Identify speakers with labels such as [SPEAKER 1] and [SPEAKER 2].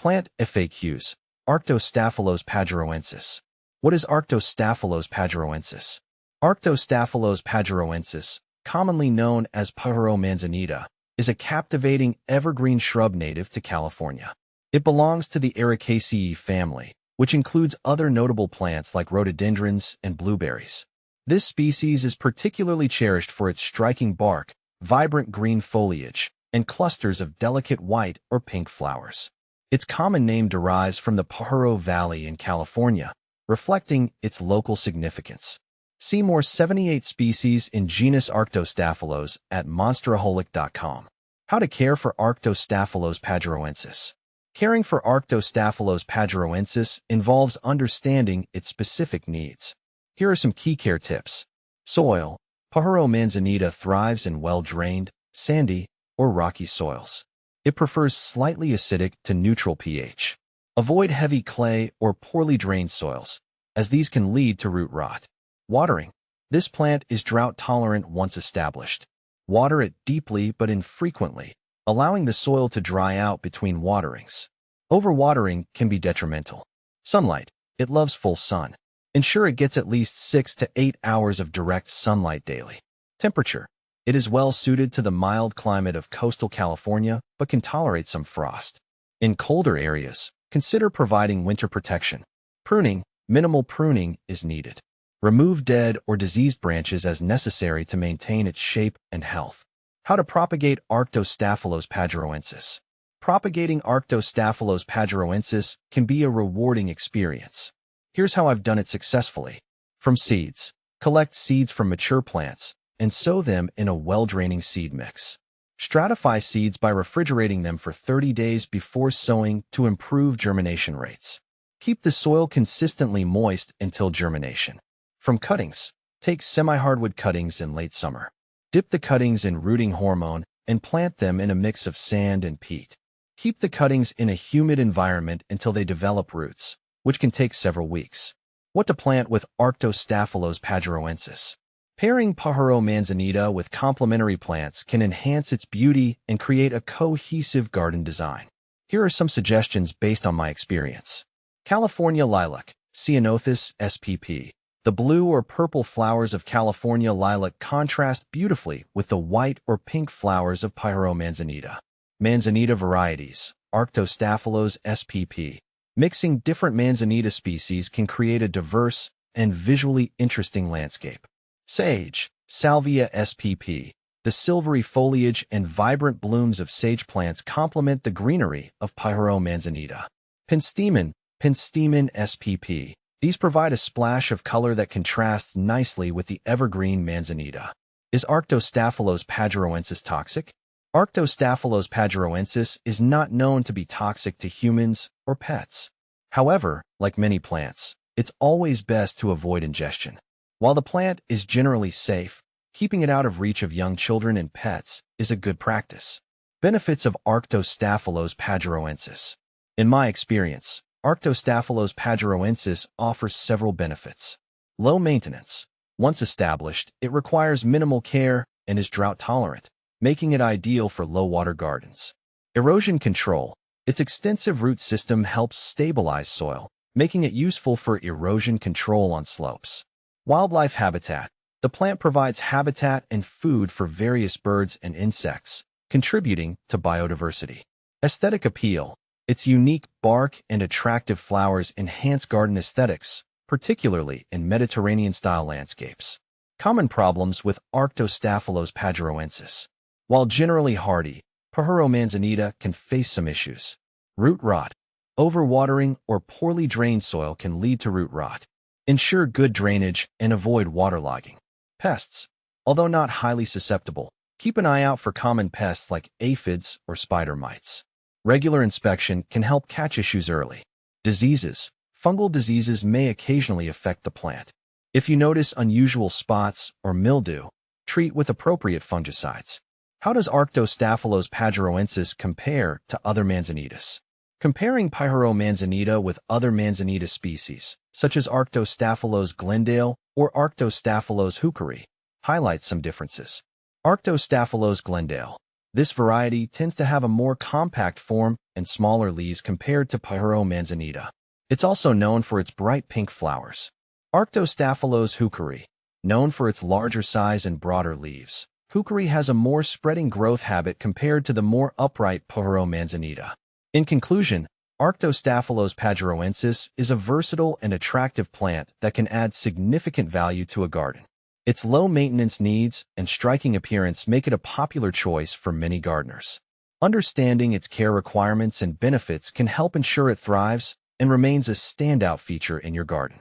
[SPEAKER 1] Plant FAQs. Arctostaphylos pajaroensis. What is Arctostaphylos pajaroensis? Arctostaphylos pajaroensis, commonly known as Pajaroensis, is a captivating evergreen shrub native to California. It belongs to the Ericaceae family, which includes other notable plants like rhododendrons and blueberries. This species is particularly cherished for its striking bark, vibrant green foliage, and clusters of delicate white or pink flowers. Its common name derives from the Pajaro Valley in California, reflecting its local significance. See more 78 species in genus Arctostaphylos at monsteraholic.com. How to care for Arctostaphylos pajaroensis. Caring for Arctostaphylos pajaroensis involves understanding its specific needs. Here are some key care tips. Soil. Pajaroensis thrives in well-drained, sandy, or rocky soils. It prefers slightly acidic to neutral pH. Avoid heavy clay or poorly drained soils, as these can lead to root rot. Watering. This plant is drought-tolerant once established. Water it deeply but infrequently, allowing the soil to dry out between waterings. Overwatering can be detrimental. Sunlight. It loves full sun. Ensure it gets at least 6 to 8 hours of direct sunlight daily. Temperature. It is well suited to the mild climate of coastal California, but can tolerate some frost. In colder areas, consider providing winter protection. Pruning. Minimal pruning is needed. Remove dead or diseased branches as necessary to maintain its shape and health. How to propagate Arctostaphylos pajaroensis. Propagating Arctostaphylos pajaroensis can be a rewarding experience. Here's how I've done it successfully. From seeds. Collect seeds from mature plants and sow them in a well-draining seed mix. Stratify seeds by refrigerating them for 30 days before sowing to improve germination rates. Keep the soil consistently moist until germination. From cuttings. Take semi-hardwood cuttings in late summer. Dip the cuttings in rooting hormone and plant them in a mix of sand and peat. Keep the cuttings in a humid environment until they develop roots, which can take several weeks. What to plant with Arctostaphylos pajaroensis. Pairing Pajaroensis with complementary plants can enhance its beauty and create a cohesive garden design. Here are some suggestions based on my experience. California lilac, Ceanothus spp. The blue or purple flowers of California lilac contrast beautifully with the white or pink flowers of Pajaroensis. Manzanita varieties, Arctostaphylos spp. Mixing different manzanita species can create a diverse and visually interesting landscape. Sage, Salvia spp. The silvery foliage and vibrant blooms of sage plants complement the greenery of Pajaroensis. Penstemon spp. These provide a splash of color that contrasts nicely with the evergreen manzanita. Is Arctostaphylos pajaroensis toxic? Arctostaphylos pajaroensis is not known to be toxic to humans or pets. However, like many plants, it's always best to avoid ingestion. While the plant is generally safe, keeping it out of reach of young children and pets is a good practice. Benefits of Arctostaphylos pajaroensis. In my experience, Arctostaphylos pajaroensis offers several benefits. Low maintenance. Once established, it requires minimal care and is drought-tolerant, making it ideal for low-water gardens. Erosion control. Its extensive root system helps stabilize soil, making it useful for erosion control on slopes. Wildlife habitat. The plant provides habitat and food for various birds and insects, contributing to biodiversity. Aesthetic appeal. Its unique bark and attractive flowers enhance garden aesthetics, particularly in Mediterranean-style landscapes. Common problems with Arctostaphylos pajaroensis. While generally hardy, Pajaroensis can face some issues. Root rot. Overwatering or poorly drained soil can lead to root rot. Ensure good drainage and avoid waterlogging. Pests. Although not highly susceptible, keep an eye out for common pests like aphids or spider mites. Regular inspection can help catch issues early. Diseases. Fungal diseases may occasionally affect the plant. If you notice unusual spots or mildew, treat with appropriate fungicides. How does Arctostaphylos pajaroensis compare to other manzanitas? Comparing Pajaroensis with other manzanita species, such as Arctostaphylos glendale or Arctostaphylos hookery, highlights some differences. Arctostaphylos glendale. This variety tends to have a more compact form and smaller leaves compared to Pajaroensis. It's also known for its bright pink flowers. Arctostaphylos hookery. Known for its larger size and broader leaves, hookery has a more spreading growth habit compared to the more upright Pajaroensis. In conclusion, Arctostaphylos pajaroensis is a versatile and attractive plant that can add significant value to a garden. Its low maintenance needs and striking appearance make it a popular choice for many gardeners. Understanding its care requirements and benefits can help ensure it thrives and remains a standout feature in your garden.